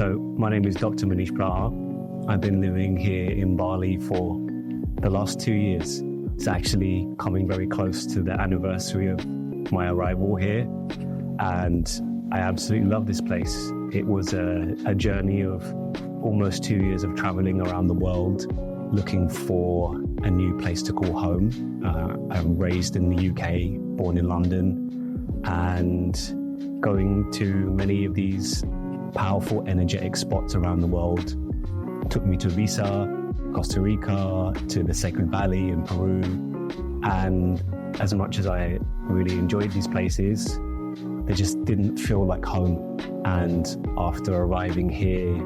So my name is Dr. Manish Plaha. I've been living here in Bali for the last 2 years. It's actually coming very close to the anniversary of my arrival here, and I absolutely love this place. It was a journey of almost 2 years of traveling around the world, looking for a new place to call home. I'm raised in the UK, born in London, and going to many of these powerful, energetic spots around the world. Took me to Visa, Costa Rica, to the Sacred Valley in Peru. And as much as I really enjoyed these places, they just didn't feel like home. And after arriving here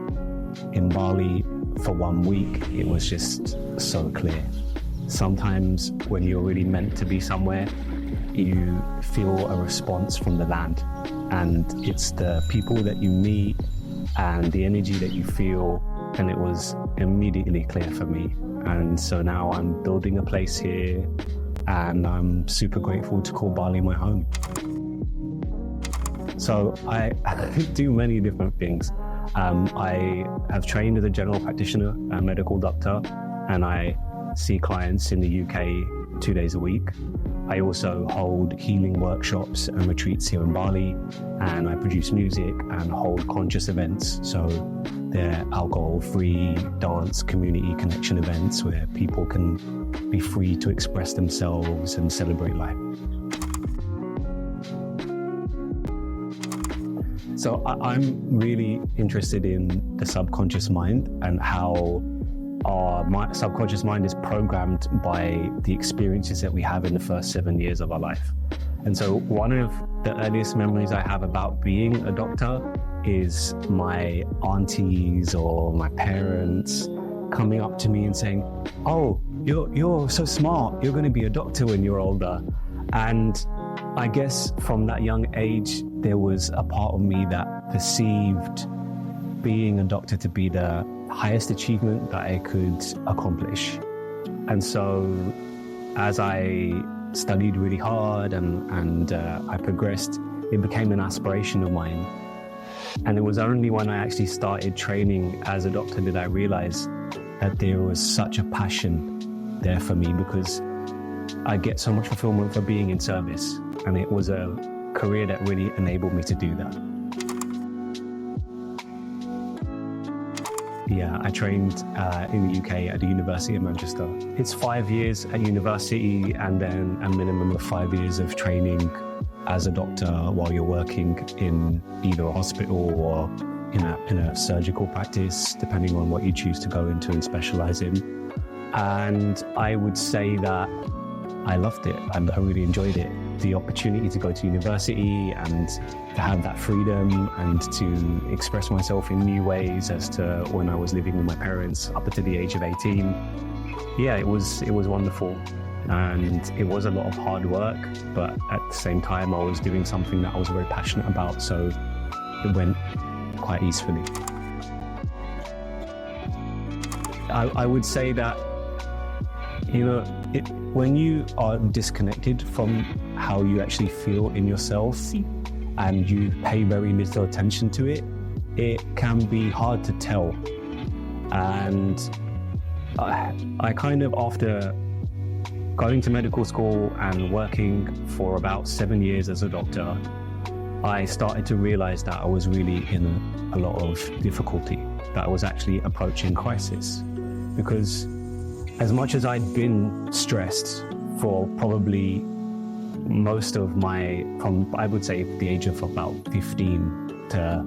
in Bali for 1 week, it was just so clear. Sometimes when you're really meant to be somewhere, you feel a response from the land, and it's the people that you meet and the energy that you feel, and it was immediately clear for me. And so now I'm building a place here, and I'm super grateful to call Bali my home. So I do many different things. I have trained as a general practitioner, a medical doctor, and I see clients in the UK 2 days a week. I also hold healing workshops and retreats here in Bali, and I produce music and hold conscious events. So they're alcohol-free dance community connection events where people can be free to express themselves and celebrate life. So I'm really interested in the subconscious mind and how my subconscious mind is programmed by the experiences that we have in the first 7 years of our life. And so one of the earliest memories I have about being a doctor is my aunties or my parents coming up to me and saying, "Oh, you're so smart, you're going to be a doctor when you're older." And I guess from that young age, there was a part of me that perceived being a doctor to be the highest achievement that I could accomplish. And so as I studied really hard and I progressed, it became an aspiration of mine. And it was only when I actually started training as a doctor that I realized that there was such a passion there for me, because I get so much fulfillment for being in service. And it was a career that really enabled me to do that. Yeah, I trained in the UK at the University of Manchester. It's 5 years at university and then a minimum of 5 years of training as a doctor while you're working in either a hospital or in a surgical practice, depending on what you choose to go into and specialize in. And I would say that I loved it. I really enjoyed it. The opportunity to go to university and to have that freedom and to express myself in new ways as to when I was living with my parents up to the age of 18. Yeah, it was wonderful. And it was a lot of hard work, but at the same time, I was doing something that I was very passionate about. So it went quite easily. I would say that, when you are disconnected from how you actually feel in yourself and you pay very little attention to it, it can be hard to tell. And I kind of, after going to medical school and working for about 7 years as a doctor, I started to realize that I was really in a lot of difficulty, that I was actually approaching crisis. Because as much as I'd been stressed for probably most of from I would say the age of about 15 to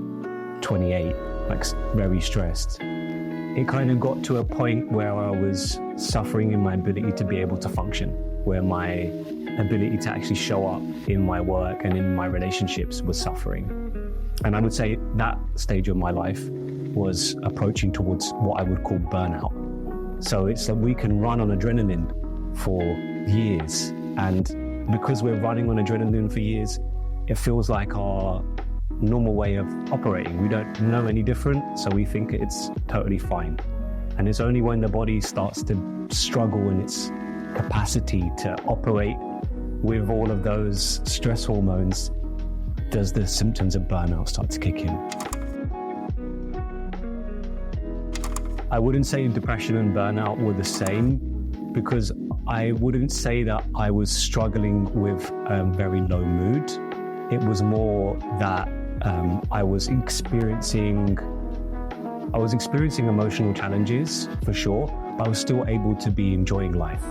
28, like very stressed, it kind of got to a point where I was suffering in my ability to be able to function, where my ability to actually show up in my work and in my relationships was suffering. And I would say that stage of my life was approaching towards what I would call burnout. So it's that we can run on adrenaline for years, and because we're running on adrenaline for years, it feels like our normal way of operating. We don't know any different, so we think it's totally fine. And it's only when the body starts to struggle in its capacity to operate with all of those stress hormones does the symptoms of burnout start to kick in. I wouldn't say depression and burnout were the same, because I wouldn't say that I was struggling with very low mood. It was more that I was experiencing emotional challenges for sure, but I was still able to be enjoying life.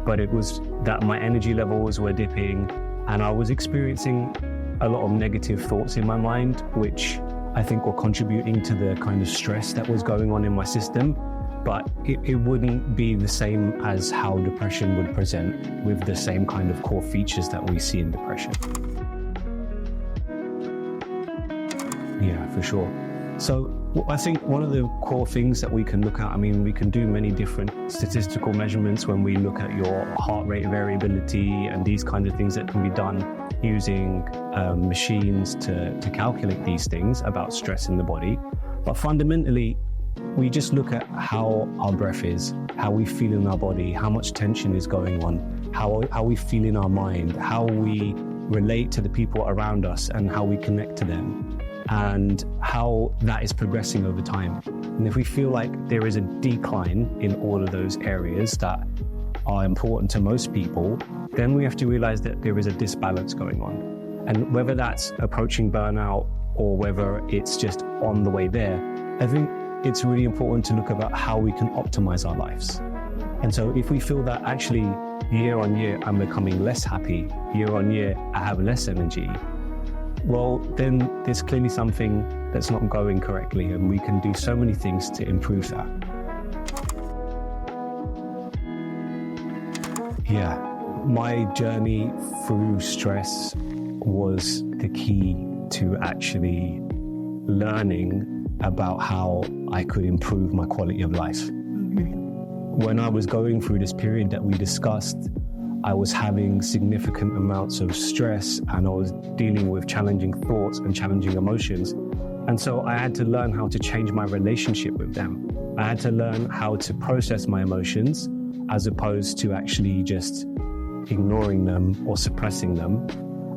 But it was that my energy levels were dipping, and I was experiencing a lot of negative thoughts in my mind, which I think were contributing to the kind of stress that was going on in my system. But it wouldn't be the same as how depression would present, with the same kind of core features that we see in depression. Yeah, for sure. So I think one of the core things that we can look at, I mean, we can do many different statistical measurements when we look at your heart rate variability and these kinds of things that can be done using machines to calculate these things about stress in the body. But fundamentally, we just look at how our breath is, how we feel in our body, how much tension is going on, how we feel in our mind, how we relate to the people around us and how we connect to them, and how that is progressing over time. And if we feel like there is a decline in all of those areas that are important to most people, then we have to realize that there is a disbalance going on. And whether that's approaching burnout or whether it's just on the way there, I think it's really important to look about how we can optimize our lives. And so if we feel that actually year on year I'm becoming less happy, year on year I have less energy, well, then there's clearly something that's not going correctly, and we can do so many things to improve that. Yeah, my journey through stress was the key to actually learning about how I could improve my quality of life. When I was going through this period that we discussed, I was having significant amounts of stress, and I was dealing with challenging thoughts and challenging emotions. And so I had to learn how to change my relationship with them. I had to learn how to process my emotions as opposed to actually just ignoring them or suppressing them.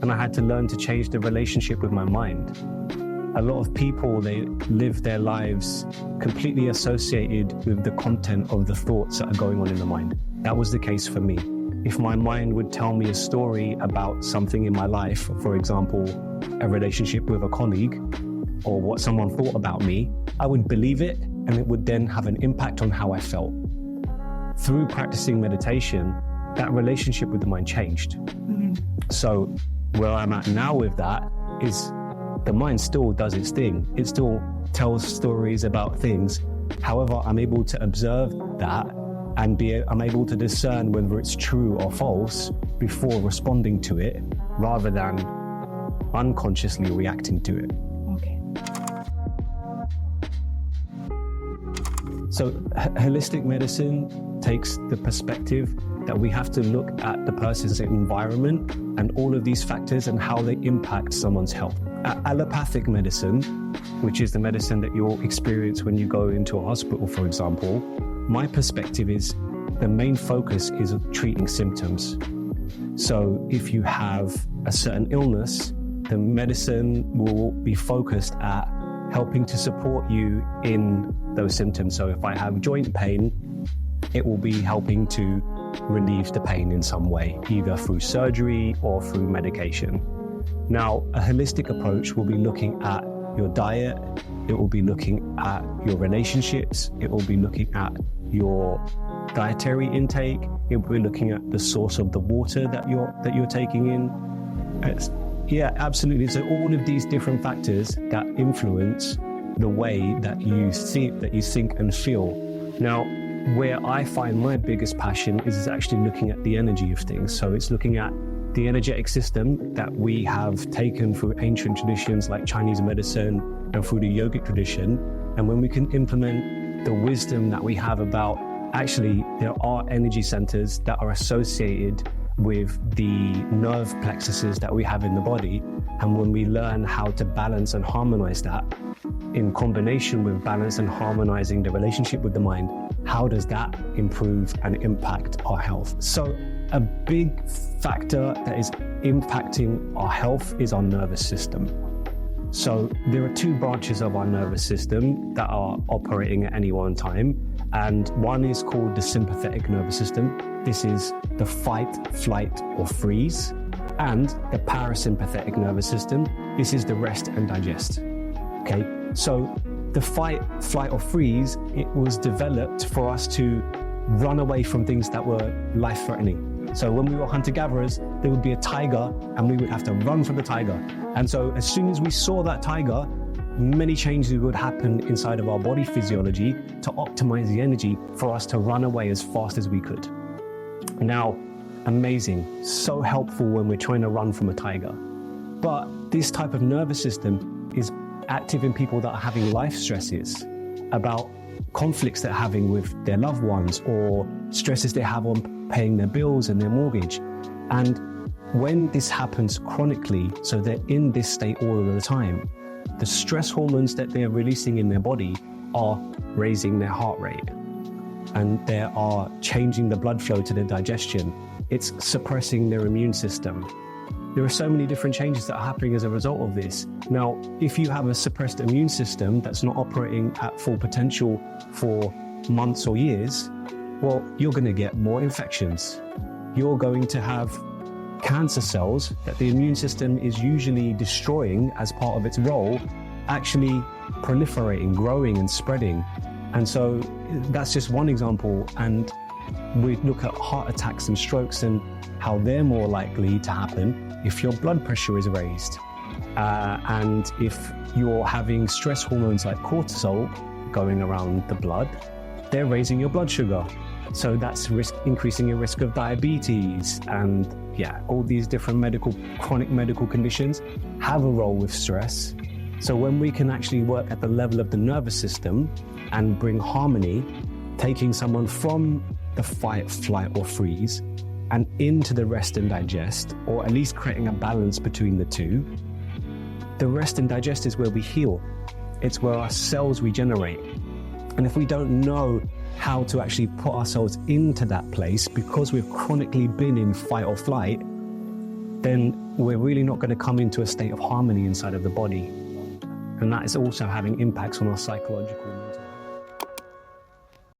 And I had to learn to change the relationship with my mind. A lot of people, they live their lives completely associated with the content of the thoughts that are going on in the mind. That was the case for me. If my mind would tell me a story about something in my life, for example, a relationship with a colleague or what someone thought about me, I would believe it, and it would then have an impact on how I felt. Through practicing meditation, that relationship with the mind changed. So where I'm at now with that is the mind still does its thing. It still tells stories about things. However, I'm able to observe that and I'm able to discern whether it's true or false before responding to it, rather than unconsciously reacting to it. Okay. So holistic medicine takes the perspective that we have to look at the person's environment and all of these factors and how they impact someone's health. Allopathic medicine, which is the medicine that you'll experience when you go into a hospital, for example, my perspective is the main focus is treating symptoms. So if you have a certain illness, the medicine will be focused at helping to support you in those symptoms. So if I have joint pain, it will be helping to relieve the pain in some way, either through surgery or through medication. Now, a holistic approach will be looking at your diet, it will be looking at your relationships, it will be looking at your dietary intake, it will be looking at the source of the water that you're taking in. Yeah, absolutely. So all of these different factors that influence the way that you think and feel. Now, where I find my biggest passion is actually looking at the energy of things. So it's looking at the energetic system that we have taken through ancient traditions like Chinese medicine and through the yogic tradition. And when we can implement the wisdom that we have about actually there are energy centers that are associated with the nerve plexuses that we have in the body. And when we learn how to balance and harmonize that in combination with balance and harmonizing the relationship with the mind, how does that improve and impact our health? So a big factor that is impacting our health is our nervous system. So there are two branches of our nervous system that are operating at any one time. And one is called the sympathetic nervous system. This is the fight, flight, or freeze. And the parasympathetic nervous system. This is the rest and digest. Okay, so the fight, flight, or freeze, it was developed for us to run away from things that were life-threatening. So when we were hunter-gatherers, there would be a tiger and we would have to run from the tiger. And so as soon as we saw that tiger, many changes would happen inside of our body physiology to optimize the energy for us to run away as fast as we could. Now, amazing, so helpful when we're trying to run from a tiger. But this type of nervous system is active in people that are having life stresses, about conflicts they're having with their loved ones, or stresses they have on paying their bills and their mortgage. And when this happens chronically, so they're in this state all of the time, the stress hormones that they're releasing in their body are raising their heart rate, and they are changing the blood flow to their digestion. It's suppressing their immune system. There are so many different changes that are happening as a result of this. Now, if you have a suppressed immune system that's not operating at full potential for months or years, well, you're going to get more infections. You're going to have cancer cells that the immune system is usually destroying as part of its role, actually proliferating, growing, and spreading. And so that's just one example. And we look at heart attacks and strokes and how they're more likely to happen if your blood pressure is raised. And if you're having stress hormones like cortisol going around the blood, they're raising your blood sugar. So that's increasing your risk of diabetes. And yeah, all these different chronic medical conditions have a role with stress. So when we can actually work at the level of the nervous system and bring harmony, taking someone from the fight, flight, or freeze and into the rest and digest, or at least creating a balance between the two, the rest and digest is where we heal. It's where our cells regenerate. And if we don't know how to actually put ourselves into that place because we've chronically been in fight or flight, then we're really not going to come into a state of harmony inside of the body. And that is also having impacts on our psychological and mental